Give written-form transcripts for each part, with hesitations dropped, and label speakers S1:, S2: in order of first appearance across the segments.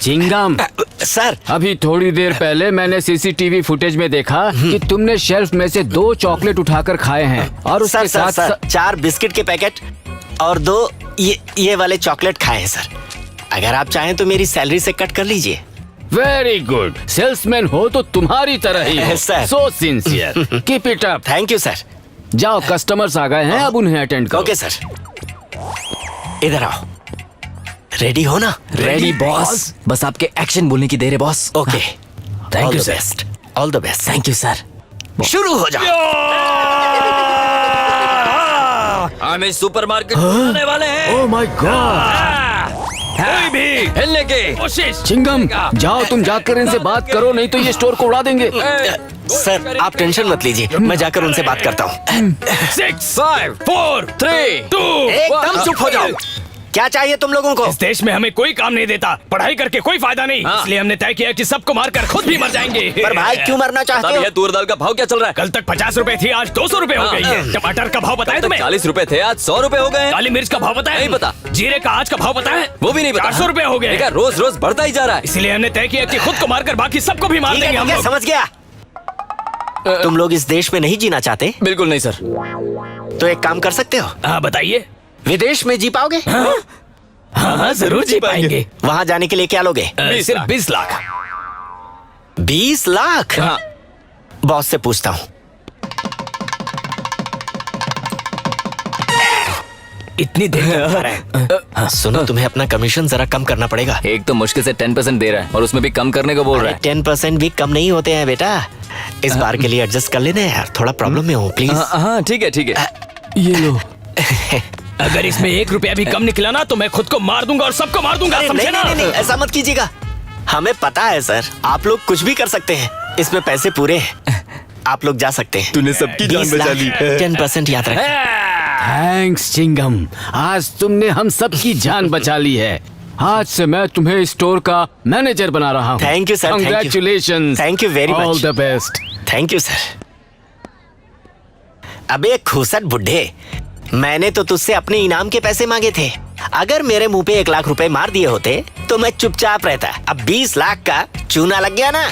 S1: Chingam,
S2: sir
S1: अभी थोड़ी देर पहले मैंने सीसीटीवी फुटेज में देखा कि तुमने शेल्फ में से 2 चॉकलेट उठाकर खाए हैं और उसके
S2: सर,
S1: साथ
S2: 4 बिस्किट के पैकेट और 2 ये वाले चॉकलेट खाए हैं सर। अगर आप चाहें तो मेरी सैलरी से कट कर लीजिए।
S1: वेरी गुड, सेल्समैन हो तो तुम्हारी तरह ही हो।
S2: Sir.
S1: So sincere, keep it up.
S2: Thank you sir.
S1: जाओ, कस्टमर्स आ गए हैं, अब उन्हें अटेंड करो।
S2: ओके सर, इधर आओ। रेडी हो ना?
S3: रेडी बॉस, बस आपके एक्शन बोलने की देर है boss.
S2: Okay,
S3: thank you sir.
S2: Best, all the best.
S3: Thank you sir.
S2: शुरू हो जाओ।
S3: हमें सुपरमार्केट बनाने वाले हैं।
S1: Oh my God.
S3: कोई भी हिलने की कोशिश।
S1: चिंगम, जाओ तुम जाकर इनसे बात करो, नहीं तो ये स्टोर को उड़ा देंगे।
S2: सर आप टेंशन मत लीजिए, मैं जाकर उनसे बात करता हूँ।
S3: 6 5 4 3 2
S2: एकदम चुप हो जाओ। क्या चाहिए तुम लोगों को?
S4: इस देश में हमें कोई काम नहीं देता, पढ़ाई करके कोई फायदा नहीं, इसलिए हमने तय किया कि सबको मारकर खुद भी मर जाएंगे।
S2: पर भाई क्यों मरना चाहते
S3: तब
S2: हो?
S3: यह तूर दाल का भाव क्या चल रहा है?
S4: कल तक 50 रुपए थी, आज 200 रुपए हो गई है। टमाटर का भाव बताया तुम्हें?
S3: 40 रुपए थे, आज 100 रुपए हो गए हैं।
S4: काली मिर्च का भाव बताया?
S3: नहीं पता।
S4: जीरे का आज का भाव पता है?
S3: वो भी नहीं पता।
S4: 400 रुपए हो गए।
S3: देखा, रोज रोज बढ़ता ही जा रहा है।
S4: इसलिए हमने तय किया कि खुद को मारकर बाकी सबको भी मार
S2: ठीक है,
S4: देंगे हम
S2: ठीक है,
S4: लोग।
S2: समझ गया। तुम लोग इस देश में नहीं जीना चाहते
S3: बिल्कुल नहीं सर।
S2: तो एक काम कर सकते हो,
S4: हाँ बताइए।
S2: विदेश में जी पाओगे?
S4: हाँ जरूर जी पाएंगे।
S2: वहाँ जाने के लिए क्या लोगे?
S4: सिर्फ 20 लाख।
S2: 20 लाख?
S3: हाँ।
S2: बॉस से पूछता हूँ।
S4: इतनी देर क्यों खा रहा है?
S2: हाँ, सुनो, तुम्हें अपना कमीशन जरा कम करना पड़ेगा।
S3: एक तो मुश्किल से 10% दे रहा है और उसमें भी कम करने को बोल रहा है।
S2: 10% भी कम नहीं होते हैं बेटा। इस बार के लिए एडजस्ट कर लेना यार, थोड़ा प्रॉब्लम में हूँ, प्लीज।
S3: हाँ ठीक है ठीक है।
S1: ये लो।
S4: अगर इसमें 1 रुपया भी कम निकला ना तो मैं खुद को मार दूंगा और सबको मार दूंगा,
S2: अरे
S4: समझे
S2: नहीं,
S4: ना?
S2: नहीं, नहीं, ऐसा मत कीजिएगा। हमें पता है सर, आप लोग कुछ भी कर सकते हैं, इसमें पैसे पूरे हैं। आप लोग जा सकते हैं।
S3: तूने सबकी जान
S2: 20
S3: बचा
S2: लाख,
S3: ली।
S2: 10% याद रखें।
S1: थैंक्स चिंगम, आज तुमने हम सबकी जान बचा ली है। आज से मैं तुम्हें स्टोर का मैनेजर बना रहा हूँ।
S2: Thank you, sir, thank you.
S1: Congratulations.
S2: Thank you very
S1: All
S2: much.
S1: the best.
S2: Thank you sir. अबे खूसट बुड्ढे, मैंने तो तुझसे अपने इनाम के पैसे मांगे थे। अगर मेरे मुंह पे 1 लाख रुपए मार दिए होते तो मैं चुपचाप रहता। अब 20 लाख का चूना लग गया ना।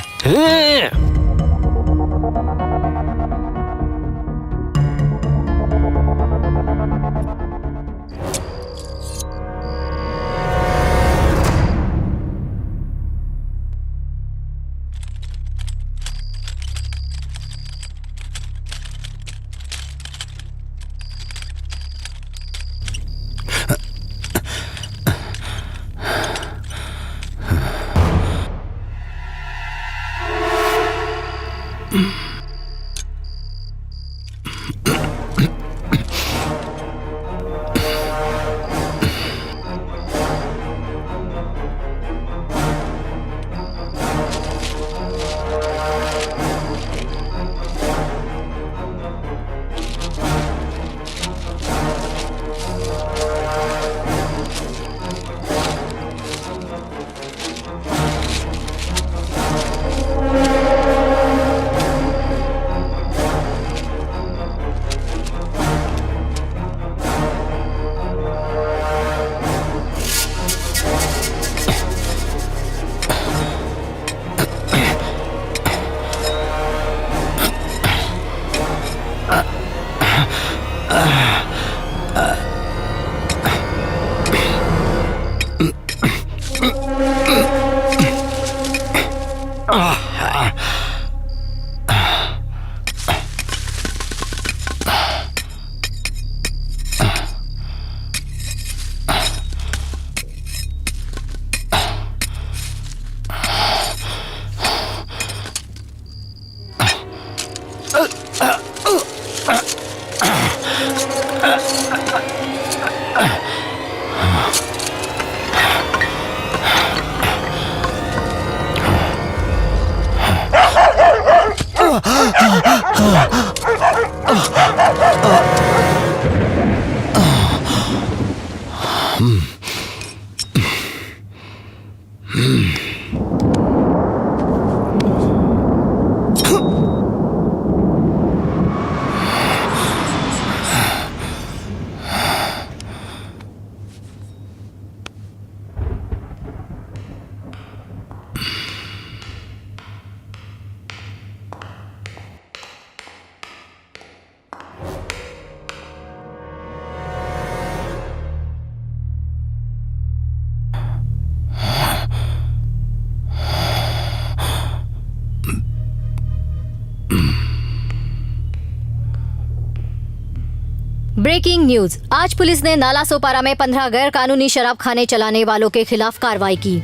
S5: Breaking news. आज पुलिस ने नाला सोपारा में 15 गैर कानूनी शराब खाने चलाने वालों के खिलाफ कार्रवाई की।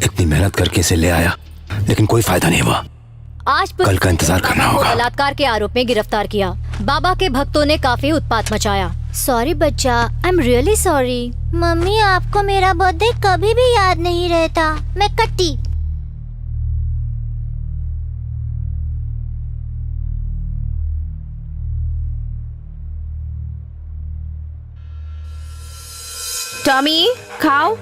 S6: इतनी मेहनत करके इसे ले आया लेकिन कोई फायदा नहीं हुआ।
S5: आज पुलिस
S6: कल का इंतजार करना
S5: बाबा को
S6: होगा।
S5: बलात्कार के आरोप में गिरफ्तार किया। बाबा के भक्तों ने काफी उत्पात मचाया। सॉरी बच्चा, I am really sorry.
S7: Mummy, आपको मेरा बर्थडे कभी भी याद नहीं रहता। मैं कट्टी।
S8: टॉमी, खाओ।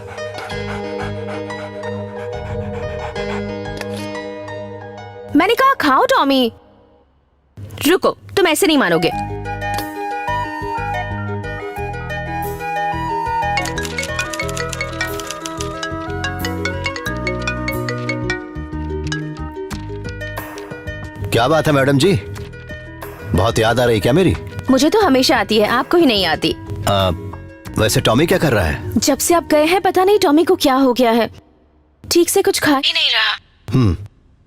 S8: मैंने कहा खाओ टॉमी। रुको, तुम ऐसे नहीं मानोगे।
S6: क्या बात है मैडम जी, बहुत याद आ रही क्या मेरी?
S8: मुझे तो हमेशा आती है, आपको ही नहीं आती।
S6: वैसे टॉमी क्या कर रहा है?
S8: जब से आप गए हैं पता नहीं टॉमी को क्या हो गया है, ठीक से कुछ खा ही नहीं रहा।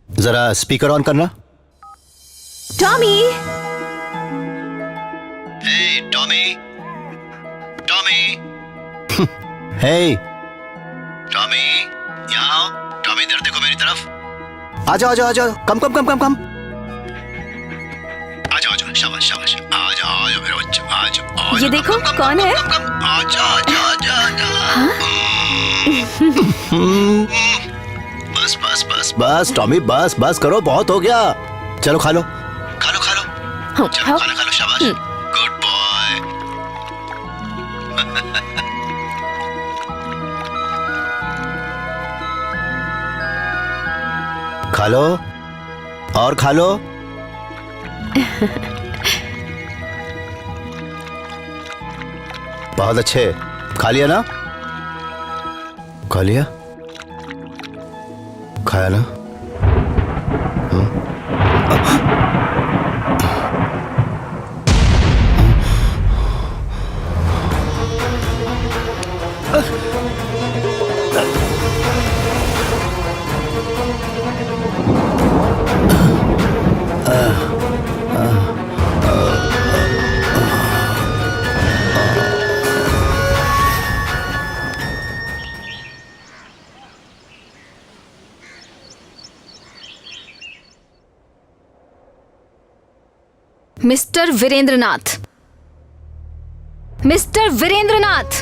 S6: जरा स्पीकर ऑन करना।
S8: टॉमी,
S6: हे टॉमी, टॉमी, हे टॉमी, यहाँ आओ। टॉमी इधर देखो मेरी तरफ। आ जाओ आ जाओ आ जाओ, कम कम कम कम कम। आ जाओ आ जाओ, शाबाश शाबाश, आ जाओ मेरे बच्चे, आ जाओ।
S8: ये देखो कौन है।
S6: आ जाओ आ जाओ। बस बस बस बस टॉमी, बस बस करो, बहुत हो गया। चलो खा लो खा लो खा लो।
S8: हाँ,
S6: चलो
S8: हाँ।
S6: खाना खा लो, शाबाश, गुड बॉय। खा लो और खा लो। बहुत अच्छे, खा लिया ना? खा लिया? खाया ना?
S5: मिस्टर वीरेंद्रनाथ, मिस्टर वीरेंद्रनाथ,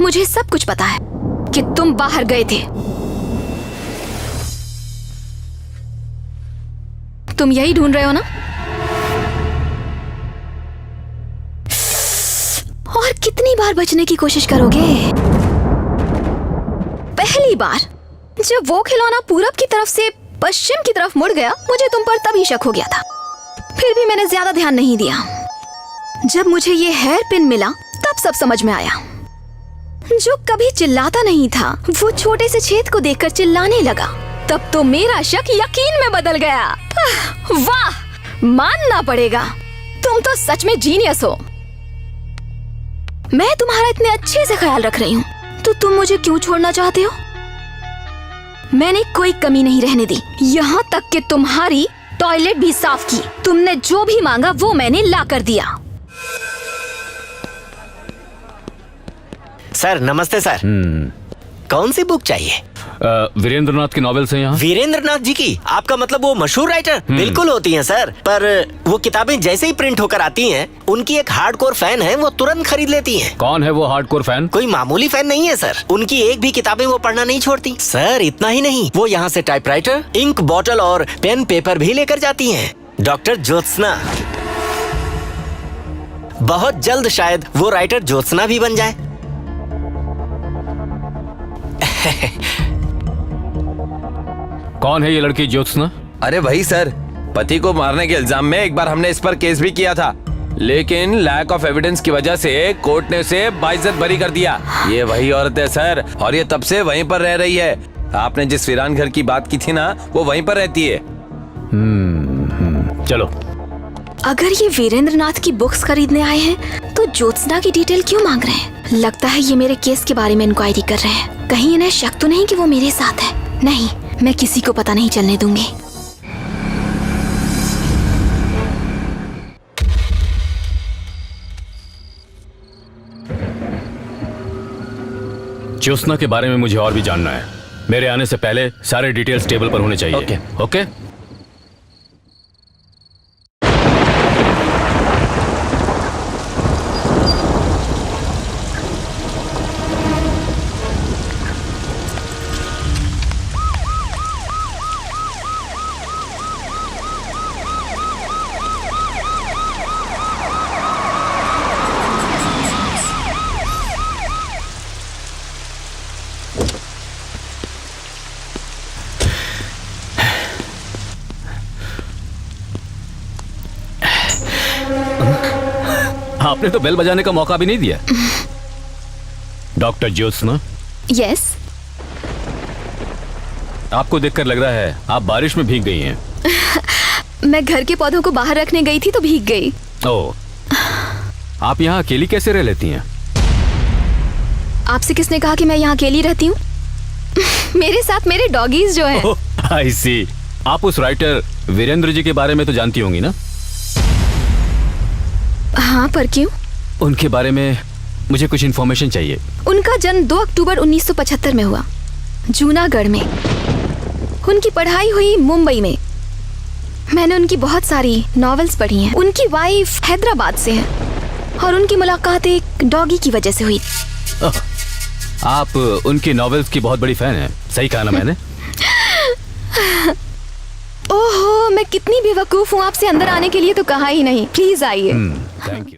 S5: मुझे सब कुछ पता है कि तुम बाहर गए थे। तुम यही ढूंढ रहे हो ना? और कितनी बार बचने की कोशिश करोगे? पहली बार जब वो खिलौना पूरब की तरफ से पश्चिम की तरफ मुड़ गया, मुझे तुम पर तभी शक हो गया था। फिर भी मैंने ज्यादा ध्यान नहीं दिया। जब मुझे ये हेयर पिन मिला तब सब समझ में आया। जो कभी चिल्लाता नहीं था वो छोटे से छेद को देखकर चिल्लाने लगा। तब तो मेरा शक यकीन में बदल गया। वाह, मानना पड़ेगा, तुम तो सच में जीनियस हो। मैं तुम्हारा इतने अच्छे से ख्याल रख रही हूँ, तो तुम मुझे क्यों छोड़ना चाहते हो? मैंने कोई कमी नहीं रहने दी, यहाँ तक कि तुम्हारी टॉयलेट भी साफ की। तुमने जो भी मांगा वो मैंने ला कर दिया।
S2: सर नमस्ते सर। कौन सी बुक चाहिए?
S1: वीरेंद्रनाथ की नॉवेल्स हैं यहाँ।
S2: वीरेंद्रनाथ जी की? आपका मतलब वो मशहूर राइटर? बिल्कुल होती हैं सर, पर वो किताबें जैसे ही प्रिंट होकर आती हैं, उनकी एक हार्डकोर फैन है, वो तुरंत खरीद लेती हैं।
S1: कौन है वो हार्डकोर फैन?
S2: कोई मामूली फैन नहीं है सर, उनकी एक भी किताबें वो पढ़ना नहीं छोड़ती। सर इतना ही नहीं, वो यहाँ से टाइपराइटर, इंक बॉटल और पेन पेपर भी लेकर जाती हैं। डॉक्टर ज्योत्सना, बहुत जल्द शायद वो राइटर ज्योत्सना भी बन जाए।
S1: कौन है ये लड़की ज्योत्सना?
S3: अरे वही सर, पति को मारने के इल्जाम में एक बार हमने इस पर केस भी किया था, लेकिन लैक ऑफ एविडेंस की वजह से कोर्ट ने उसे बाइज्जत बरी कर दिया। ये वही औरत है सर, और ये तब से वहीं पर रह रही है। आपने जिस वीरान घर की बात की थी ना, वो वहीं पर रहती है।
S1: चलो।
S5: अगर ये वीरेंद्रनाथ की बुक्स खरीदने आए हैं तो ज्योत्सना की डिटेल क्यों मांग रहे हैं? लगता है ये मेरे केस के बारे में इंक्वायरी कर रहे हैं। कहीं इन्हें शक तो नहीं कि वो मेरे साथ है? नहीं, मैं किसी को पता नहीं चलने दूंगी।
S1: ज्योत्सना के बारे में मुझे और भी जानना है। मेरे आने से पहले सारे डिटेल्स टेबल पर होने चाहिए।
S3: ओके।
S1: ओके? आपने तो बेल बजाने का मौका भी नहीं दिया। Doctor Jyotsna,
S5: yes.
S1: आपको देखकर लग रहा है आप बारिश में भीग गई हैं।
S5: मैं घर के पौधों को बाहर रखने गई थी तो भीग गई।
S1: ओह, आप यहाँ अकेली कैसे रह लेती हैं?
S5: आपसे किसने कहा कि मैं यहाँ अकेली रहती हूँ? मेरे साथ मेरे डॉगीज जो हैं।
S1: आई सी। आप उस राइटर वीरेंद्र जी के बारे में तो जानती होंगी ना?
S5: हाँ, पर क्यों?
S1: उनके बारे में मुझे कुछ इन्फॉर्मेशन चाहिए।
S5: उनका जन्म 2 अक्टूबर 1975 में हुआ, जूनागढ़ में। उनकी पढ़ाई हुई मुंबई में। मैंने उनकी बहुत सारी नॉवेल्स पढ़ी हैं। उनकी वाइफ हैदराबाद से है और उनकी मुलाकात एक डॉगी की वजह से हुई।
S1: आप उनकी नॉवेल्स की बहुत बड़ी फैन हैं, सही कहा ना मैंने?
S5: ओहो, मैं कितनी बेवकूफ हूँ, आपसे अंदर आने के लिए तो कहा ही नहीं। प्लीज आइए।
S1: Thank you.